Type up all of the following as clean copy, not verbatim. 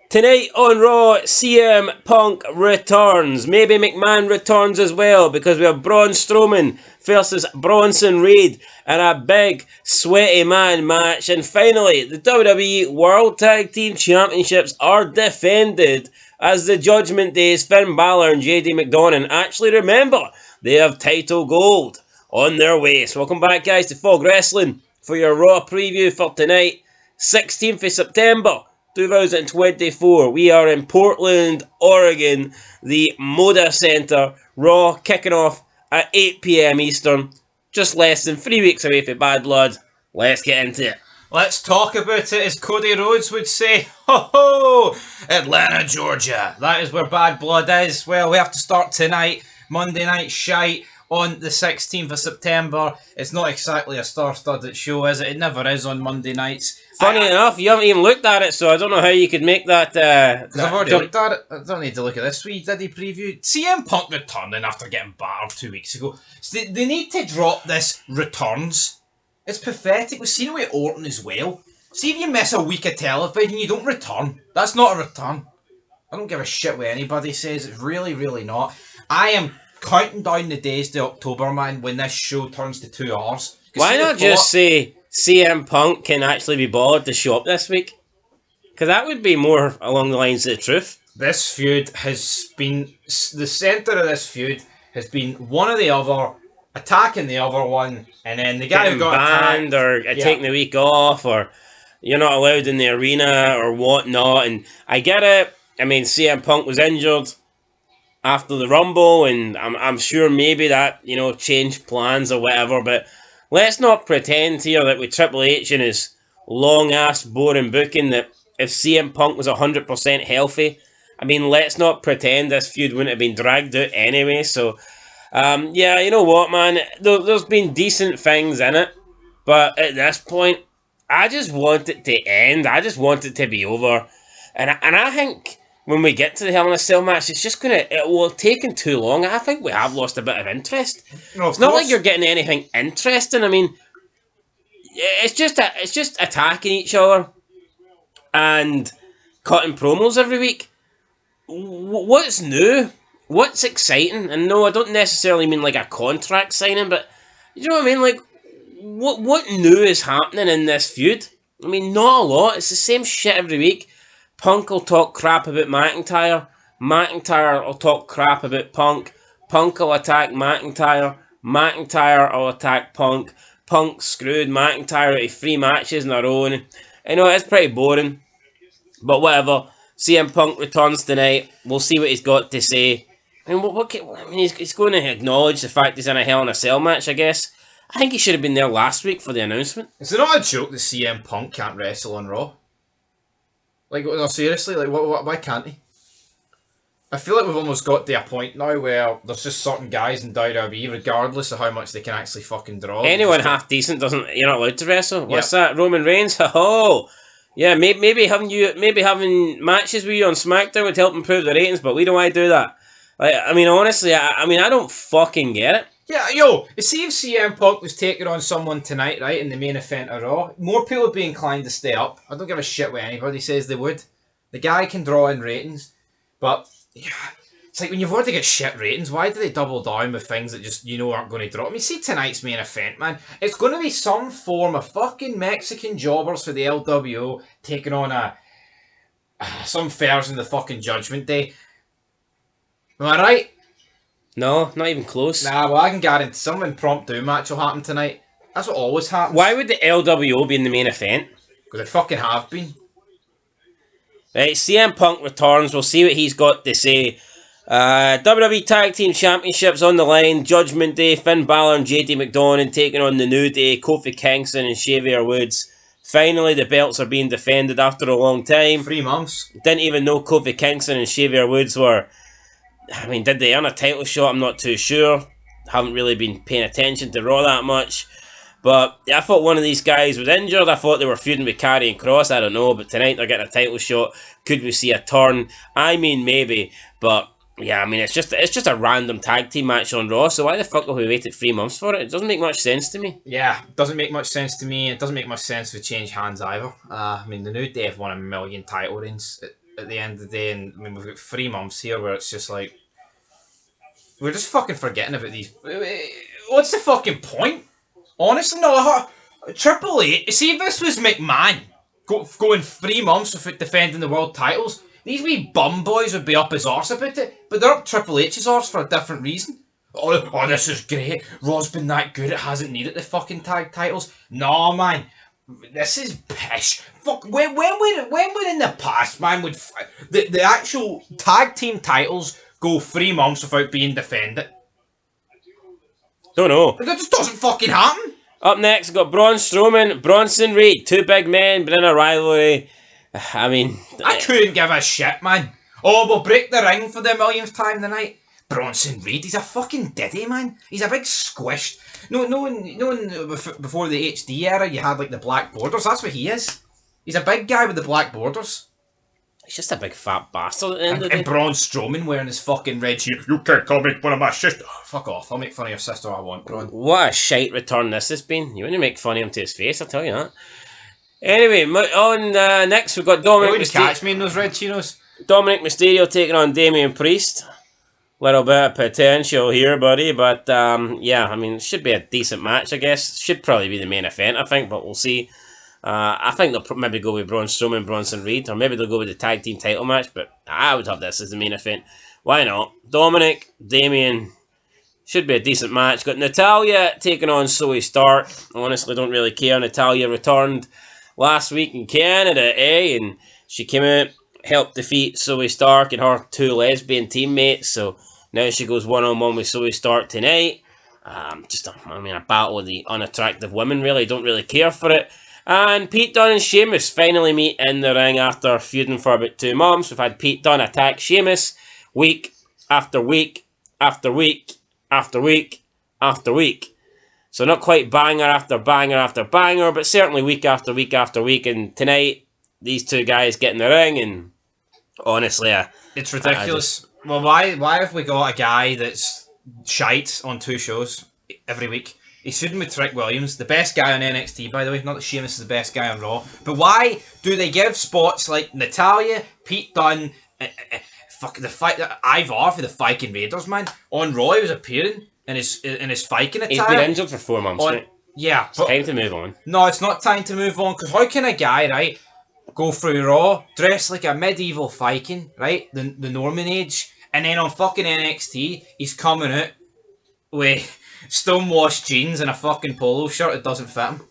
Tonight on Raw, CM Punk returns. Maybe McMahon returns as well, because we have Braun Strowman versus Bronson Reed in a big, sweaty man match. And finally, the WWE World Tag Team Championships are defended as the Judgment Day's Finn Balor and JD McDonagh actually remember they have title gold on their waist. Welcome back, guys, to Fog Wrestling for your Raw preview for tonight, 16th of September. 2024. We are in Portland, Oregon, the Moda Center. Raw kicking off at 8 p.m. Eastern. Just less than 3 weeks away from Bad Blood. Let's get into it. Let's talk about it, as Cody Rhodes would say. Ho ho! Atlanta, Georgia. That is where Bad Blood is. Well, we have to start tonight. Monday Night Shite on the 16th of September. It's not exactly a star-studded show, is it? It never is on Monday nights. Funny enough, you haven't even looked at it, so I don't know how you could make that... Because I've already looked at it. I don't need to look at this wee diddy preview. CM Punk returning after getting battered 2 weeks ago. So they need to drop this returns. It's pathetic. We've seen it with Orton as well. See if you miss a week of television, you don't return. That's not a return. I don't give a shit what anybody says. It's really, really not. I am counting down the days to October, man, when this show turns to 2 hours. Why not just say CM Punk can actually be bothered to show up this week? Because that would be more along the lines of the truth. This feud has been... The centre of this feud has been one or the other attacking the other one, and then the guy getting who got banned attacked, or taking the week off, or you're not allowed in the arena or whatnot. And I get it. I mean, CM Punk was injured after the Rumble, and I'm sure maybe that, changed plans or whatever, but let's not pretend here that with Triple H and his long-ass boring booking that if CM Punk was 100% healthy, I mean, let's not pretend this feud wouldn't have been dragged out anyway. So, yeah, you know what, man, there's been decent things in it, but at this point, I just want it to end. I just want it to be over, and I think when we get to the Hell in a Cell match, it will have taken too long. I think we have lost a bit of interest. No, it's not like you're getting anything interesting. I mean, it's just attacking each other and cutting promos every week. What's new? What's exciting? And no, I don't necessarily mean like a contract signing, but you know what I mean? Like, what new is happening in this feud? I mean, not a lot. It's the same shit every week. Punk will talk crap about McIntyre. McIntyre will talk crap about Punk. Punk will attack McIntyre. McIntyre will attack Punk. Punk screwed McIntyre out of 3 matches in a row. And I know it's pretty boring, but whatever. CM Punk returns tonight. We'll see what he's got to say. I mean, he's going to acknowledge the fact he's in a Hell in a Cell match, I guess. I think he should have been there last week for the announcement. Is it not a joke that CM Punk can't wrestle on Raw? Like, no, seriously, like, why can't he? I feel like we've almost got to a point now where there's just certain guys in WWE, regardless of how much they can actually fucking draw. Anyone half decent you're not allowed to wrestle. What's that? Roman Reigns? Oh, yeah, maybe having matches with you on SmackDown would help improve the ratings, but we don't want to do that. Like, I mean, honestly, I don't fucking get it. Yeah, yo, see if CM Punk was taking on someone tonight, right, in the main event of Raw, more people would be inclined to stay up. I don't give a shit what anybody says they would. The guy can draw in ratings, but yeah, it's like when you've already got shit ratings, why do they double down with things that just, aren't going to draw? I mean, see tonight's main event, man. It's going to be some form of fucking Mexican jobbers for the LWO taking on some fairs in the fucking Judgment Day. Am I right? No, not even close. Nah, well, I can guarantee some impromptu match will happen tonight. That's what always happens. Why would the LWO be in the main event? Because they fucking have been. Right, CM Punk returns. We'll see what he's got to say. WWE Tag Team Championships on the line. Judgment Day. Finn Balor and JD McDonagh taking on the New Day. Kofi Kingston and Xavier Woods. Finally, the belts are being defended after a long time. 3 months. Didn't even know Kofi Kingston and Xavier Woods were... I mean, did they earn a title shot? I'm not too sure. Haven't really been paying attention to Raw that much. But I thought one of these guys was injured. I thought they were feuding with Karrion Kross. I don't know. But tonight they're getting a title shot. Could we see a turn? I mean, maybe. But yeah, I mean, it's just a random tag team match on Raw. So why the fuck have we waited 3 months for it? It doesn't make much sense to me. Yeah, it doesn't make much sense to me. It doesn't make much sense to change hands either. I mean, the New Day have won 1 million title reigns. at the end of the day, and I mean we've got 3 months here where it's just like we're just fucking forgetting about these. What's the fucking point? Honestly, no. Triple H. See, if this was McMahon going 3 months without defending the world titles, these wee bum boys would be up his arse about it. But they're up Triple H's arse for a different reason. Oh, this is great. Raw's been that good, it hasn't needed the fucking tag titles. No, man. This is pish. Fuck. When we're in the past, man, would the actual tag team titles go 3 months without being defended? Don't know. That just doesn't fucking happen. Up next, we've got Braun Strowman, Bronson Reed. 2 big men, been in a rivalry. I mean... I couldn't give a shit, man. Oh, we'll break the ring for the millionth time tonight. Bronson Reed, he's a fucking diddy, man. He's a big squished. No, before the HD era, you had like the black borders. That's what he is. He's a big guy with the black borders. He's just a big fat bastard at the end of the day. And Braun Strowman wearing his fucking red shirt. You can't call me one of my sisters. Oh, fuck off. I'll make fun of your sister all I want, Braun. What a shite return this has been. You wouldn't make fun of him to his face, I'll tell you that. Anyway, on next we've got Dominic Mysterio. Catch me in those red chinos. Dominic Mysterio taking on Damian Priest. Little bit of potential here, buddy, but yeah, I mean, it should be a decent match, I guess. Should probably be the main event, I think, but we'll see. I think they'll maybe go with Braun Strowman, Bronson Reed, or maybe they'll go with the tag team title match, but I would have this as the main event. Why not? Dominic, Damian, should be a decent match. Got Natalya taking on Zoe Stark. Honestly, don't really care. Natalya returned last week in Canada, and she came out, helped defeat Zoe Stark and her 2 lesbian teammates, so now she goes one-on-one with Zoe Stark tonight. A battle with the unattractive women, really. Don't really care for it. And Pete Dunne and Sheamus finally meet in the ring after feuding for about 2 months. We've had Pete Dunne attack Sheamus week after week after week after week after week. So not quite banger after banger after banger, but certainly week after week after week. And tonight, these 2 guys get in the ring, and honestly, it's ridiculous. Well, why have we got a guy that's shite on 2 shows every week? He's feuding with Trick Williams, the best guy on NXT, by the way. Not that Sheamus is the best guy on Raw. But why do they give spots like Natalya, Pete Dunne, the fight that Ivar for the Viking Raiders, man? On Raw, he was appearing in his Viking attire. He's been injured for 4 months, right? Yeah. It's time to move on. No, it's not time to move on, because how can a guy, right, go through Raw, dress like a medieval Viking, right, the Norman age, and then on fucking NXT, he's coming out with stonewashed jeans and a fucking polo shirt that doesn't fit him.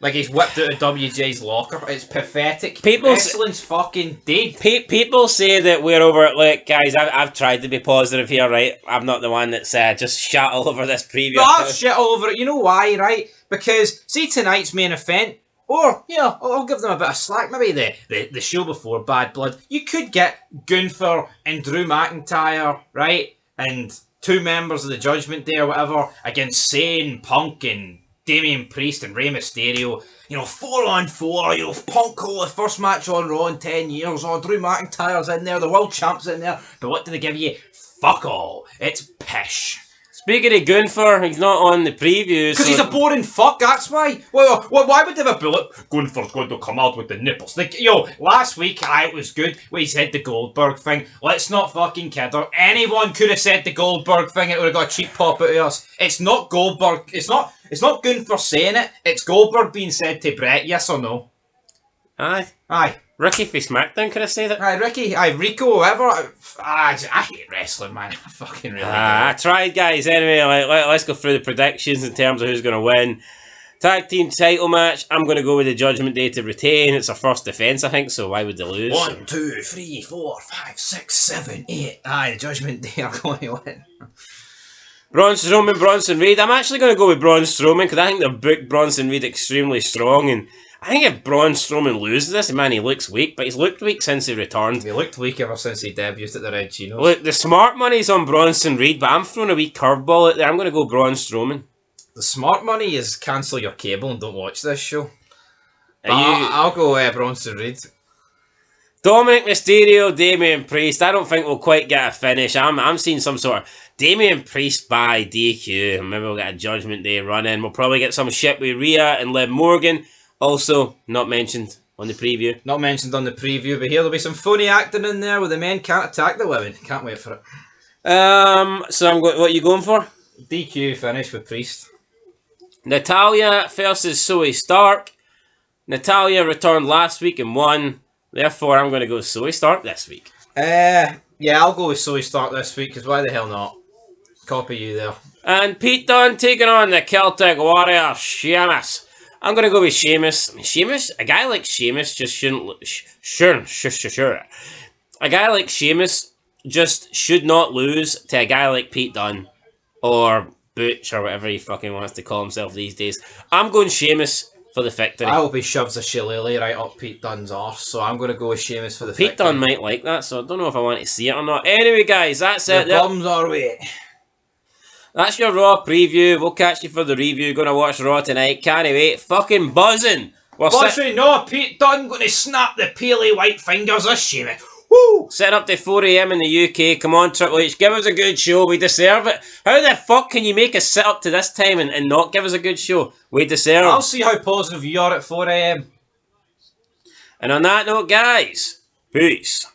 Like he's whipped out of WJ's locker. It's pathetic. Excellence fucking dead. People say that we're over it. Like, guys, I've tried to be positive here, right? I'm not the one that's just shit all over this preview. No, I've shit all over it. You know why, right? Because, see tonight's main event, or, you know, I'll give them a bit of slack. Maybe the show before Bad Blood. You could get Gunther and Drew McIntyre, right? And 2 members of the Judgment Day or whatever against Zayn, Punk, and Damian Priest and Rey Mysterio. You know, 4-on-4. You know, Punk the first match on Raw in 10 years. Oh, Drew McIntyre's in there. The world champ's in there. But what do they give you? Fuck all. It's pish. Speaking of Gunther, he's not on the preview. Because he's a boring fuck, that's why. Well, why would they have a bullet? Gunther's going to come out with the nipples. Like, yo, last week, it was good when he said the Goldberg thing. Let's not fucking kid her. Anyone could have said the Goldberg thing, it would have got a cheap pop out of us. It's not Goldberg. It's not Gunther saying it. It's Goldberg being said to Brett, yes or no? Aye. Ricky for SmackDown could have said it. Aye, Ricky. Aye, Rico, whoever. I hate wrestling, man. I fucking really do. I tried, guys. Anyway, let's go through the predictions in terms of who's going to win. Tag team title match. I'm going to go with the Judgment Day to retain. It's our first defence, I think, so why would they lose? 1, 2, 3, 4, 5, 6, 7, 8. Aye, the Judgment Day are going to win. Braun Strowman, Bronson Reed. I'm actually going to go with Braun Strowman because I think they've booked Bronson Reed extremely strong, and I think if Braun Strowman loses this, man, he looks weak, but he's looked weak since he returned. He looked weak ever since he debuted at the Red Chinos. Look, the smart money's on Bronson Reed, but I'm throwing a wee curveball out there. I'm going to go Braun Strowman. The smart money is cancel your cable and don't watch this show. I'll go Bronson Reed. Dominic Mysterio, Damian Priest. I don't think we'll quite get a finish. I'm seeing some sort of Damian Priest by DQ. Maybe we'll get a Judgment Day run in. We'll probably get some shit with Rhea and Liv Morgan. Also, not mentioned, on the preview. Not mentioned on the preview, but here there'll be some funny acting in there where the men can't attack the women. Can't wait for it. So what are you going for? DQ finish with Priest. Natalya versus Zoe Stark. Natalya returned last week and won. Therefore, I'm going to go Zoe Stark this week. Yeah, I'll go with Zoe Stark this week, because why the hell not? Copy you there. And Pete Dunne taking on the Celtic Warrior, Sheamus. I'm going to go with Sheamus. I mean, Sheamus, a guy like Sheamus just shouldn't... Sure. A guy like Sheamus just should not lose to a guy like Pete Dunne. Or Butch, or whatever he fucking wants to call himself these days. I'm going Sheamus for the victory. I hope he shoves a shillelagh right up Pete Dunne's arse, so I'm going to go with Sheamus for the victory. Pete Dunne might like that, so I don't know if I want to see it or not. Anyway, guys, that's it. The bums are away. That's your Raw preview. We'll catch you for the review. Gonna watch Raw tonight. Can't wait. Fucking buzzing. No, Pete Dunne going to snap the peely white fingers of Sheamus. Woo! Set up to 4 AM in the UK. Come on, Triple H. Give us a good show. We deserve it. How the fuck can you make us sit up to this time and not give us a good show? We deserve it. I'll see how positive you are at 4 AM. And on that note, guys, peace.